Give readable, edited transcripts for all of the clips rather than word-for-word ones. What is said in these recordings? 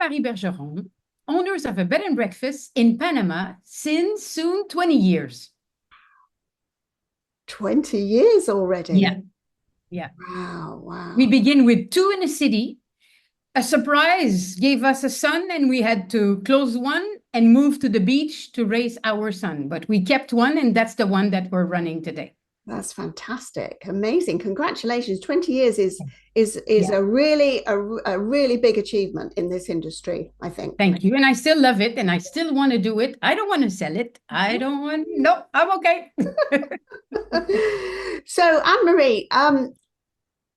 Marie Bergeron, owners of a bed and breakfast in Panama since soon 20 years. 20 years already? Yeah, yeah. Wow, wow. We begin with 2 in a city. A surprise gave us a son, and we had to close one and move to the beach to raise our son. But we kept one, and that's the one that we're running today. That's fantastic. Amazing. Congratulations. 20 years is Yeah. a really big achievement in this industry, I think. Thank you. And I still love it, and I still want to do it. I don't want to sell it. No, I'm okay. So, Anne-Marie,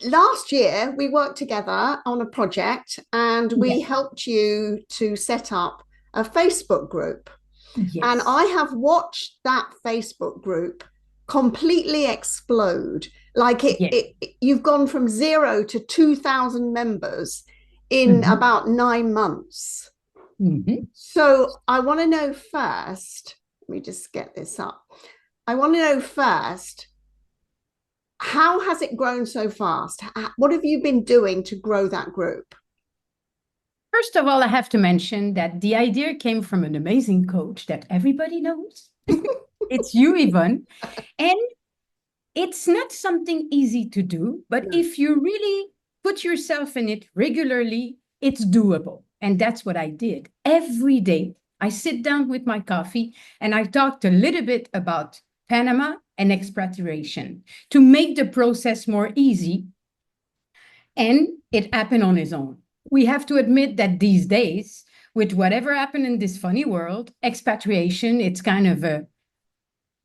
last year we worked together on a project and we helped you to set up a Facebook group. Yes. And I have watched that Facebook group completely explode. Like you've gone from 0 to 2,000 members in about 9 months. So I want to know first, let me just get this up. I want to know first, how has it grown so fast? What have you been doing to grow that group? First of all, I have to mention that the idea came from an amazing coach that everybody knows. It's you, Yvonne. And it's not something easy to do, but if you really put yourself in it regularly, it's doable. And that's what I did. Every day, I sit down with my coffee and I talked a little bit about Panama and expatriation to make the process more easy. And it happened on its own. We have to admit that these days, with whatever happened in this funny world, expatriation, it's kind of a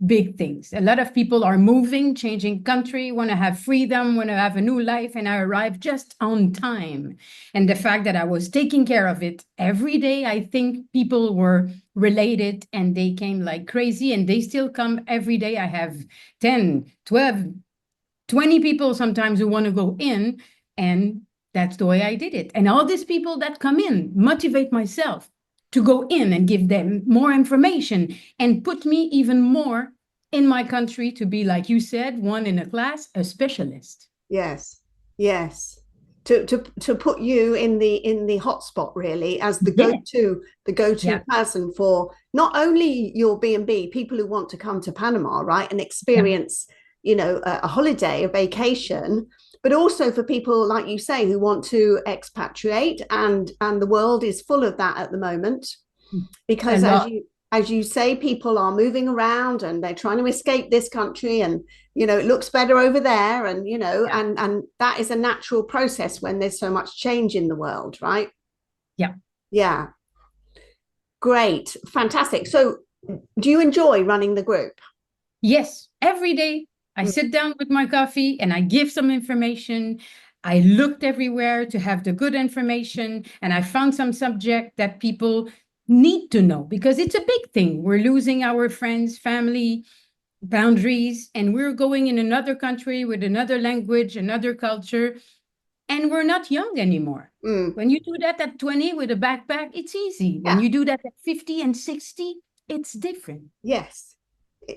big things. A lot of people are moving, changing country, want to have freedom, want to have a new life, and I arrived just on time. And the fact that I was taking care of it every day, I think people were related and they came like crazy, and they still come every day. I have 10, 12, 20 people sometimes who want to go in, and that's the way I did it. And all these people that come in motivate myself to go in and give them more information and put me even more in my country to be, like you said, one in a class, a specialist. Yes, yes. To put you in the hotspot really as the go-to person for not only your B&B, people who want to come to Panama, right, and experience, a holiday, a vacation, but also for people, like you say, who want to expatriate, and the world is full of that at the moment, because as you say, people are moving around and they're trying to escape this country, and it looks better over there, and and that is a natural process when there's so much change in the world, right? Yeah. Great. Fantastic. So do you enjoy running the group? Yes, every day I sit down with my coffee and I give some information. I looked everywhere to have the good information, and I found some subject that people need to know, because it's a big thing. We're losing our friends, family, boundaries, and we're going in another country with another language, another culture, and we're not young anymore. When you do that at 20 with a backpack, it's easy. When you do that at 50 and 60, it's different. Yes.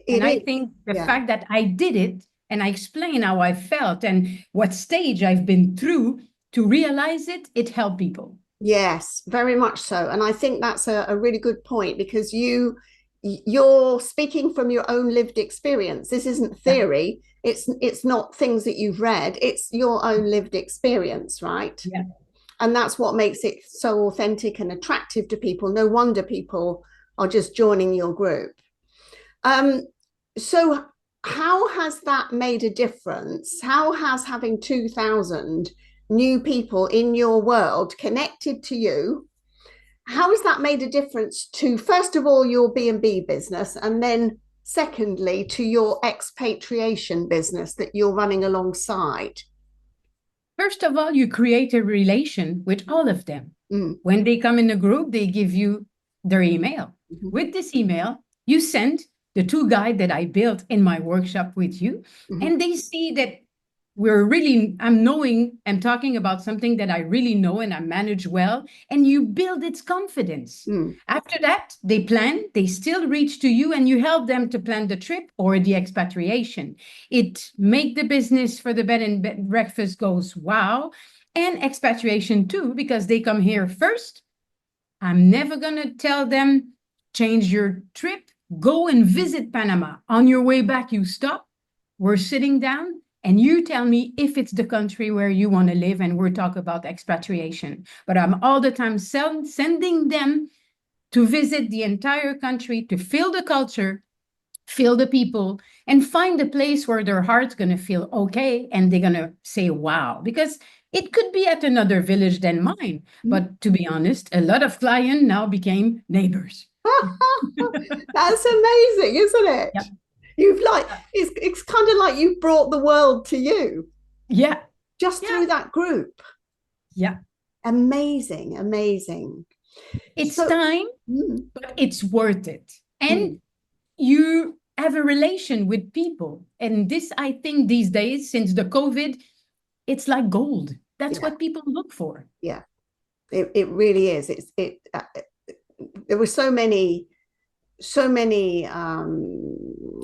And I think the fact that I did it and I explained how I felt and what stage I've been through to realize it, it helped people. Yes, very much so. And I think that's a really good point, because you're speaking from your own lived experience. This isn't theory. It's not things that you've read. It's your own lived experience, right? Yeah. And that's what makes it so authentic and attractive to people. No wonder people are just joining your group. So how has that made a difference? How has having 2,000 new people in your world connected to you, how has that made a difference to, first of all, your B&B business, and then secondly to your expatriation business that you're running alongside? First of all, you create a relation with all of them. When they come in a group, they give you their email. With this email, you send the 2 guides that I built in my workshop with you, and they see that I'm talking about something that I really know and I manage well, and you build its confidence. After that, they still reach to you, and you help them to plan the trip or the expatriation. It make the business for the bed and breakfast goes wow, and expatriation too, because they come here first I'm never going to tell them, change your trip, go and visit Panama. On your way back, you stop. We're sitting down and you tell me if it's the country where you want to live, and we're talking about expatriation. But I'm all the time sending them to visit the entire country, to feel the culture, feel the people, and find a place where their heart's going to feel okay and they're going to say, wow. Because it could be at another village than mine. But to be honest, a lot of clients now became neighbors. That's amazing, isn't it? Yeah. You've like, it's kind of like you've brought the world to you. Yeah. Just through that group. Yeah. Amazing, amazing. It's time, but it's worth it. And you have a relation with people. And this, I think these days, since the COVID, it's like gold. That's what people look for. Yeah, it really is. There were so many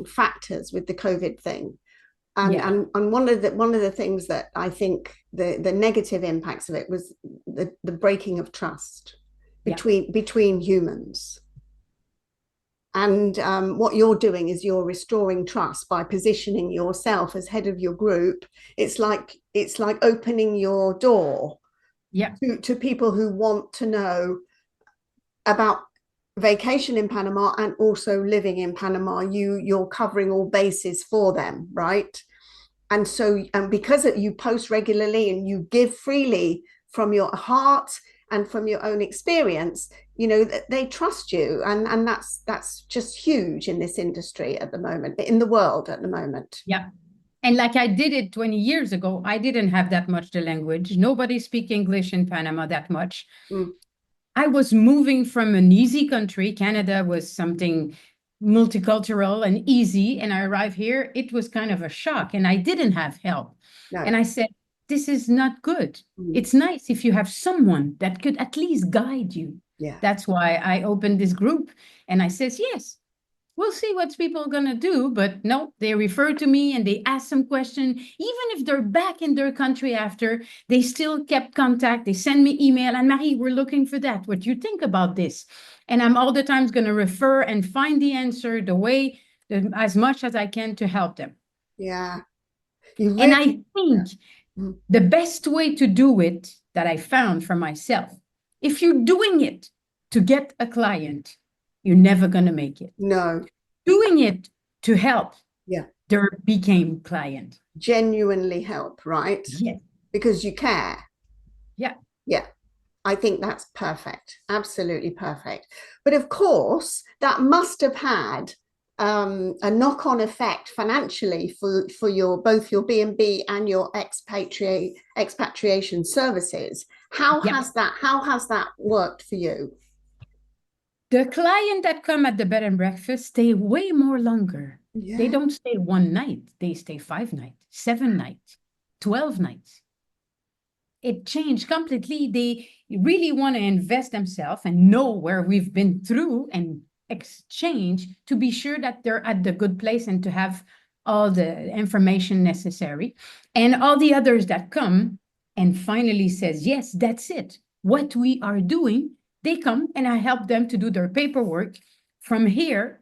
factors with the COVID thing. And one of the things that I think the negative impacts of it was the breaking of trust between humans. And what you're doing is you're restoring trust by positioning yourself as head of your group. It's like opening your door to people who want to know about vacation in Panama and also living in Panama. You're covering all bases for them, right? And so, and because you post regularly and you give freely from your heart and from your own experience, you know, they trust you. And that's just huge in this industry at the moment, in the world at the moment. Yeah. And like I did it 20 years ago, I didn't have that much the language. Nobody speak English in Panama that much. I was moving from an easy country. Canada was something multicultural and easy. And I arrived here, it was kind of a shock. And I didn't have help. No. And I said, this is not good. It's nice if you have someone that could at least guide you. Yeah. That's why I opened this group. And I says, yes, we'll see what people are going to do. But no, they refer to me and they ask some question. Even if they're back in their country after, they still kept contact. They send me email. And Marie, we're looking for that. What do you think about this? And I'm all the time going to refer and find the answer the way, as much as I can to help them. Yeah. And I think the best way to do it that I found for myself, if you're doing it to get a client, you're never going to make it. No. Doing it to help. Yeah. There became client. Genuinely help, right? Yeah. Because you care. Yeah. Yeah. I think that's perfect. Absolutely perfect. But of course, that must have had a knock-on effect financially for both your B&B and your expatriation services. How has that worked for you? The client that come at the bed and breakfast stay way more longer. Yeah. They don't stay one night. They stay 5 nights, 7 nights, 12 nights. It changed completely. They really want to invest themselves and know where we've been through and exchange to be sure that they're at the good place and to have all the information necessary. And all the others that come and finally says, yes, that's it. What we are doing, they come and I help them to do their paperwork. From here,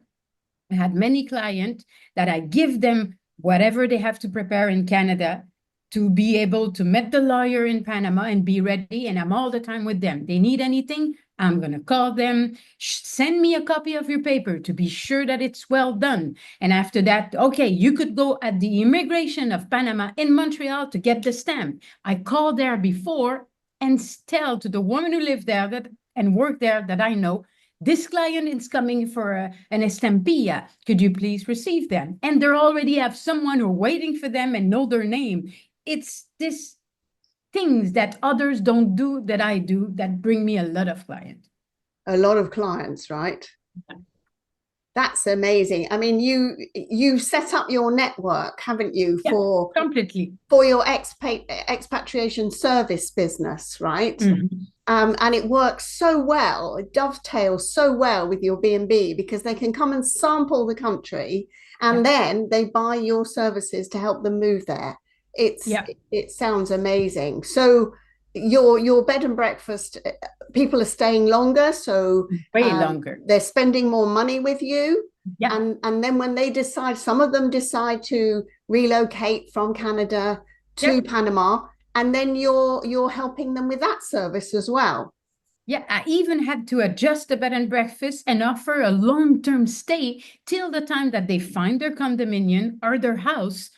I had many clients that I give them whatever they have to prepare in Canada to be able to meet the lawyer in Panama and be ready. And I'm all the time with them. They need anything, I'm going to call them, send me a copy of your paper to be sure that it's well done. And after that, okay, you could go at the immigration of Panama in Montreal to get the stamp. I called there before and tell to the woman who lived there that and worked there that I know, this client is coming for an estampilla. Could you please receive them? And they already have someone who are waiting for them and know their name. It's this things that others don't do that I do that bring me a lot of clients. A lot of clients, right? Yeah. That's amazing. I mean, you set up your network, haven't you, for completely for your expatriation service business, right? And it works so well. It dovetails so well with your B&B because they can come and sample the country, and then they buy your services to help them move there. It sounds amazing. So your bed and breakfast, people are staying longer, so Way longer. they're spending more money with you. Yeah. And then when they decide, some of them decide to relocate from Canada to Yep. Panama, and then you're helping them with that service as well. Yeah, I even had to adjust the bed and breakfast and offer a long-term stay till the time that they find their condominium or their house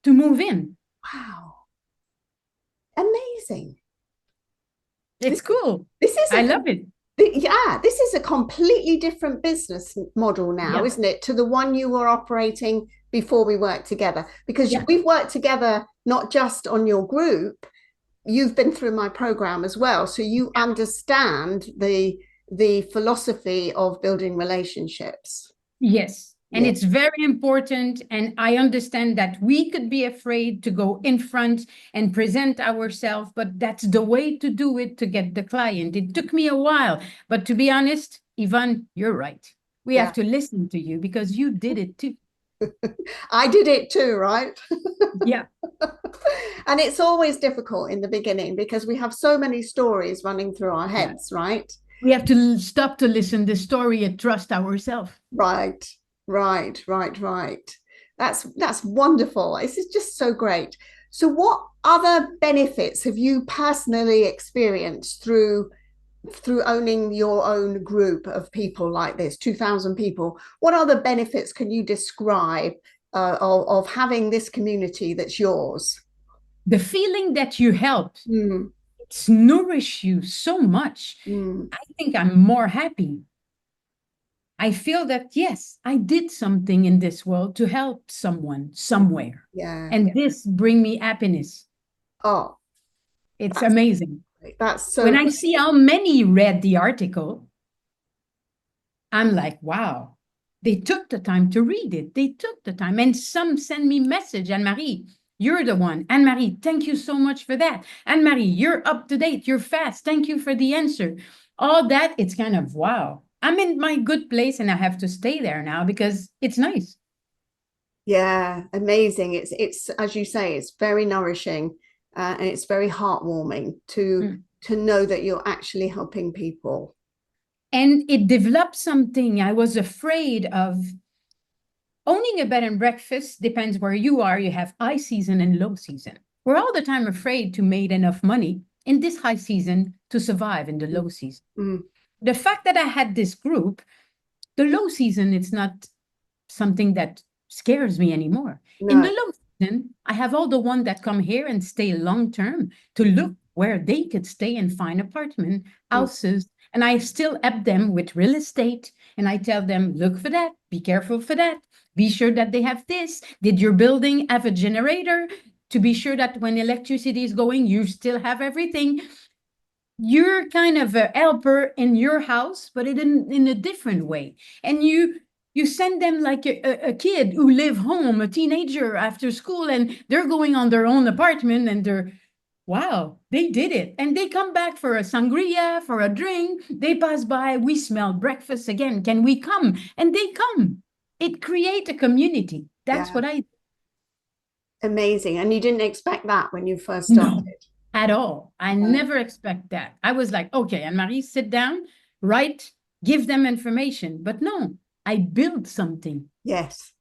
to move in. Wow, amazing. It's cool. This is I love it. yeah, this is a completely different business model now, Yeah. isn't it, to the one you were operating before we worked together? Because Yeah. we've worked together not just on your group, you've been through my program as well, so you understand the philosophy of building relationships. Yes. And Yeah, it's very important. And I understand that we could be afraid to go in front and present ourselves, but that's the way to do it to get the client. It took me a while, but to be honest, Yvonne, you're right. We have yeah. to listen to you because you did it too. I did it too, right? Yeah. And it's always difficult in the beginning because we have so many stories running through our Yeah. heads, right? We have to stop to listen the story and trust ourselves. Right, right. That's wonderful. This is just so great. So what other benefits have you personally experienced through owning your own group of people like this, 2,000 people? What other benefits can you describe of having this community that's yours? The feeling that you helped, Mm, it's nourished you so much. mm, I think I'm more happy. I feel that, yes, I did something in this world to help someone somewhere. yeah. And this bring me happiness. Oh, It's that's amazing. great. That's When so I see how many read the article, I'm like, wow, they took the time to read it. They took the time. And some send me message, Anne-Marie, you're the one. Anne-Marie, thank you so much for that. Anne-Marie, you're up to date. You're fast. Thank you for the answer. All that, it's kind of, wow. I'm in my good place and I have to stay there now because it's nice. yeah, amazing. It's as you say, it's very nourishing, and it's very heartwarming Mm. to know that you're actually helping people. And it developed something I was afraid of. Owning a bed and breakfast depends where you are. You have high season and low season. We're all the time afraid to make enough money in this high season to survive in the low season. Mm, The fact that I had this group, the low season, it's not something that scares me anymore. In the no. low season, I have all the ones that come here and stay long term to look where they could stay and find apartment, Mm, houses. And I still help them with real estate. And I tell them, look for that, be careful for that, be sure that they have this. Did your building have a generator to be sure that when electricity is going, you still have everything? You're kind of a helper in your house, but in a different way. And you send them like a kid who live home, a teenager after school, and they're going on their own apartment and they're, wow, they did it. And they come back for a sangria, for a drink. They pass by, we smell breakfast again. Can we come? And they come. It create a community. That's yeah, what I amazing. And you didn't expect that when you first No, started. at all. I Yeah. never expect that. I was like, okay, Anne-Marie, sit down, write, give them information. But no, I built something. Yes,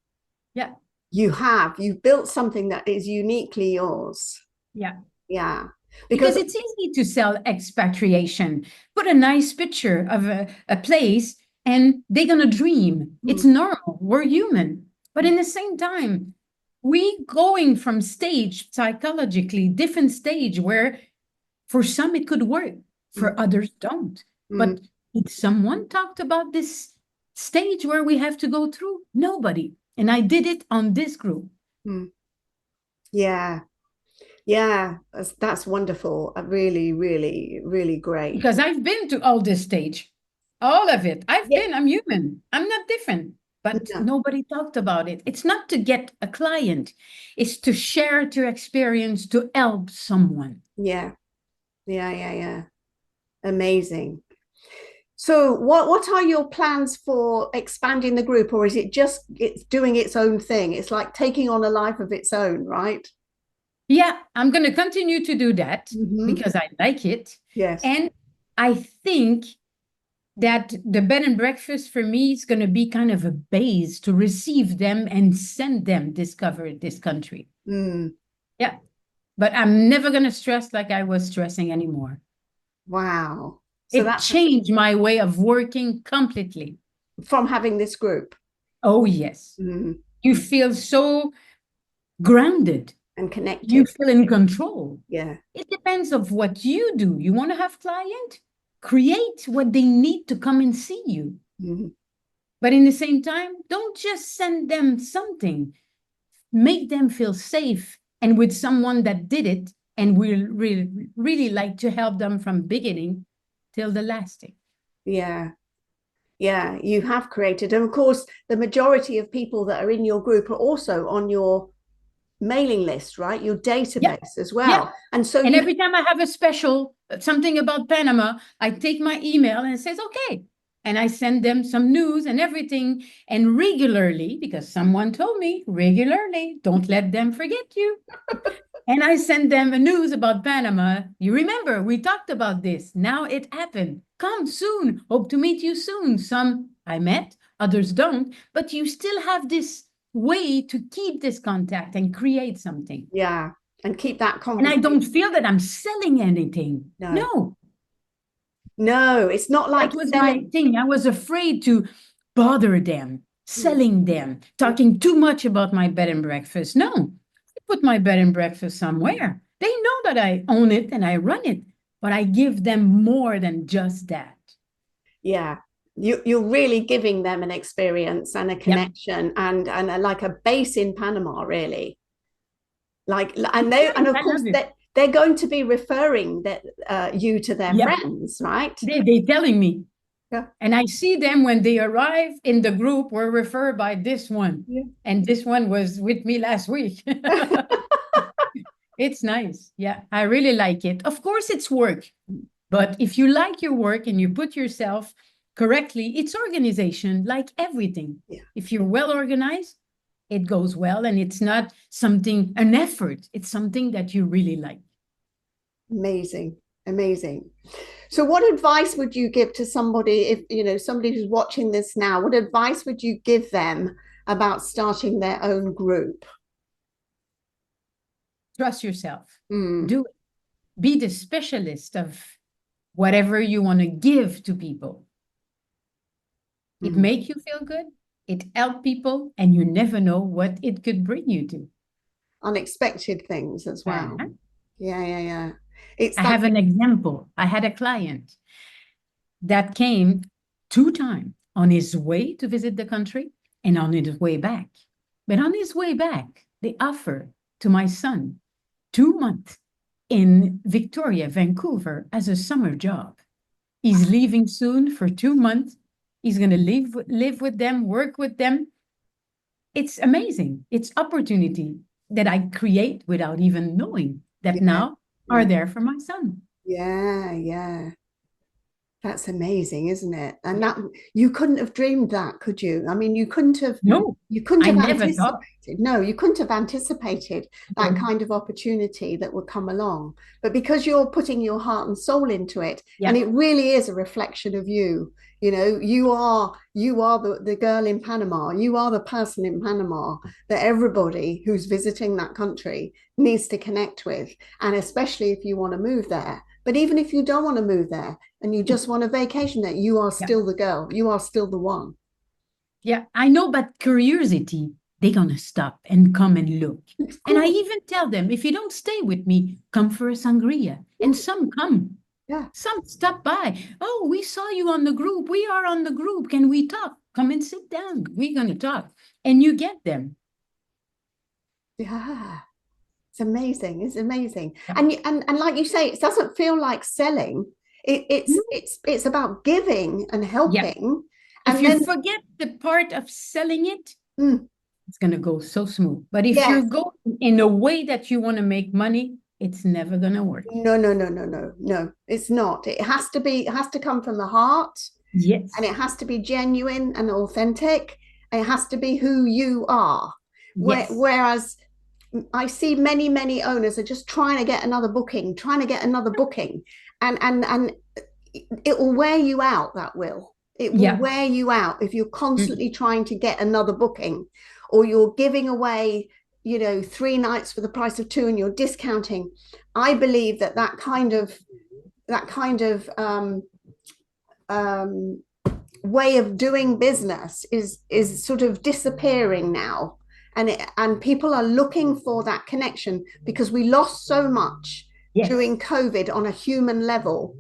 Yeah, you have. You've built something that is uniquely yours. yeah. Yeah, Because because it's easy to sell expatriation. Put a nice picture of a place and they're going to dream. It's mm, normal. We're human. But in the same time, we going from stage psychologically, different stage where for some, it could work. mm, For others, don't. mm, But did someone talked about this stage where we have to go through? Nobody. And I did it on this group. mm. Yeah, yeah, that's wonderful. Really great. Because I've been to all this stage. All of it. Yeah. I'm human. I'm not different. But No. nobody talked about it. It's not to get a client. It's to share your experience to help someone. Yeah. Yeah. Amazing. So what are your plans for expanding the group, or is it just it's doing its own thing? It's like taking on a life of its own, right? Yeah, I'm going to continue to do that Mm-hmm. because I like it. Yes. And I think that the bed and breakfast for me is going to be kind of a base to receive them and send them discover this country. Mm. Yeah. But I'm never going to stress like I was stressing anymore. Wow. So It that's changed my way of working completely. from having this group. Oh, yes. Mm. You feel so grounded. And You connected. feel in control. Yeah. It depends of what you do. You want to have client? Create what they need to come and see you. Mm. But in the same time, don't just send them something. Make them feel safe and with someone that did it and will really like to help them from beginning till the lasting. Yeah. Yeah, you have created. And of course, the majority of people that are in your group are also on your mailing list, right? Your Yeah, database as yeah. well. And so And you, every time I have a special, something about Panama, I take my email and it says, okay. And I send them some news and everything. And regularly, because someone told me regularly, don't let them forget you. And I send them a news about Panama. You remember, we talked about this. Now it happened. Come soon. Hope to meet you soon. Some I met, others don't. But you still have this way to keep this contact and create something. yeah, and keep that And I don't conversation. feel that I'm selling anything. No, No, no, it's not like that was my selling. thing. I was afraid to bother them, selling them, talking too much about my bed and breakfast. No, I put my bed and breakfast somewhere. They know that I own it and I run it, but I give them more than just that. Yeah. You're really giving them an experience and a Yep. connection and like a base in Panama, really. Like, and they, and Nice. of I course love it. they're going to be referring that you to their Yep. friends, right? They telling me. Yeah. And I see them when they arrive in the group, we're referred by this one. Yeah. And this one was with me last week. It's nice. Yeah, I really like it. Of course, it's work. But if you like your work and you put yourself correctly, it's organization like everything. Yeah. If you're well organized, it goes well and it's not something, an effort. It's something that you really like. Amazing. Amazing. So what advice would you give to somebody if, you know, somebody who's watching this now, what advice would you give them about starting their own group? Trust yourself. Mm. Do it. Be the specialist of whatever you want to give to people. It Mm. make you feel good. It help people and you never know what it could bring you to. Unexpected things as well. Uh-huh. Yeah, yeah, yeah. It's I that. have an example. I had a client that came 2 times on his way to visit the country and on his way back. But on his way back, they offer to my son 2 months in Victoria, Vancouver, as a summer job. He's leaving soon for 2 months. He's going to live with them, work with them. It's amazing. It's opportunity that I create without even knowing that Yeah, now are yeah, there for my son. yeah, yeah. That's amazing, isn't it? And Yeah. that you couldn't have dreamed that, could you? I mean, No, you couldn't I have never thought. anticipated. No, you couldn't have anticipated that No. kind of opportunity that would come along. But because you're putting your heart and soul into it, and Yeah. it really is a reflection of you. You know, you are the girl in Panama. You are the person in Panama that everybody who's visiting that country needs to connect with. And especially if you want to move there. But even if you don't want to move there, and you just want a vacation there, you are Yeah. still the girl. You are still the one. Yeah. I know, but curiosity, they're going to stop and come and look. Of And I course. even tell them, if you don't stay with me, come for a sangria. And some come. Yeah. Some stop by. Oh, we saw you on the group. We are on the group. Can we talk? Come and sit down. We're going to talk. And you get them. Yeah. It's amazing. It's amazing. Yeah. And like you say, it doesn't feel like selling. No. It's about giving and Yeah. helping. If And you then forget the part of selling it, mm, it's going to go so smooth. But if yes. you go in a way that you want to make money, it's never going to work. No, no, no, no, no, no. It's not. It has to come from the heart and Yes. it has to be genuine and authentic. It has to be who you are. Yes. Whereas I see many owners are just trying to get another booking, and it will wear you out. That will. It will Yeah. wear you out if you're Mm. constantly trying to get another booking, or you're giving away, 3 nights for the price of two, and you're discounting. I believe that kind of um, way of doing business is sort of disappearing now, and people are looking for that connection because we lost so much Yes. during COVID on a human level.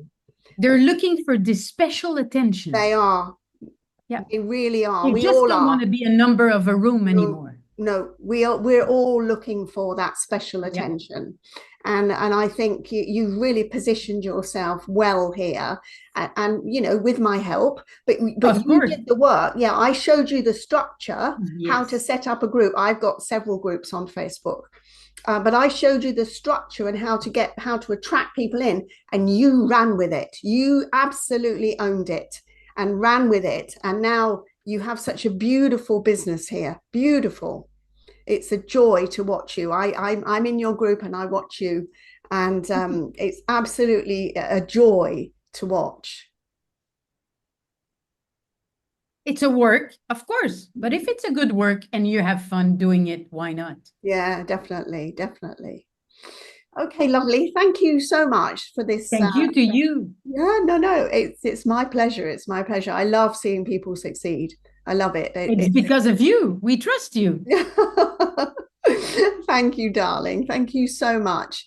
They're looking for this special attention. They are. Yeah. They really are. They We just all don't want are. to be a number of a room No, anymore. no, we're all looking for that special Yeah. attention. And I think you really positioned yourself well here, and with my help, but Of you course. did the work. Yeah, I showed you the structure, how to Yes. set up a group. I've got several groups on Facebook. But I showed you the structure and how to attract people in, and you ran with it. You absolutely owned it and ran with it. And now you have such a beautiful business here. Beautiful. It's a joy to watch you. I'm in your group and I watch you, and it's absolutely a joy to watch. It's a work, of course, but if it's a good work and you have fun doing it, why not? Yeah, definitely, definitely. Okay, lovely. Thank you so much for this. Thank you to you. Yeah, no, it's my pleasure. It's my pleasure. I love seeing people succeed. I love it. It's because of you. We trust you. Thank you, darling. Thank you so much.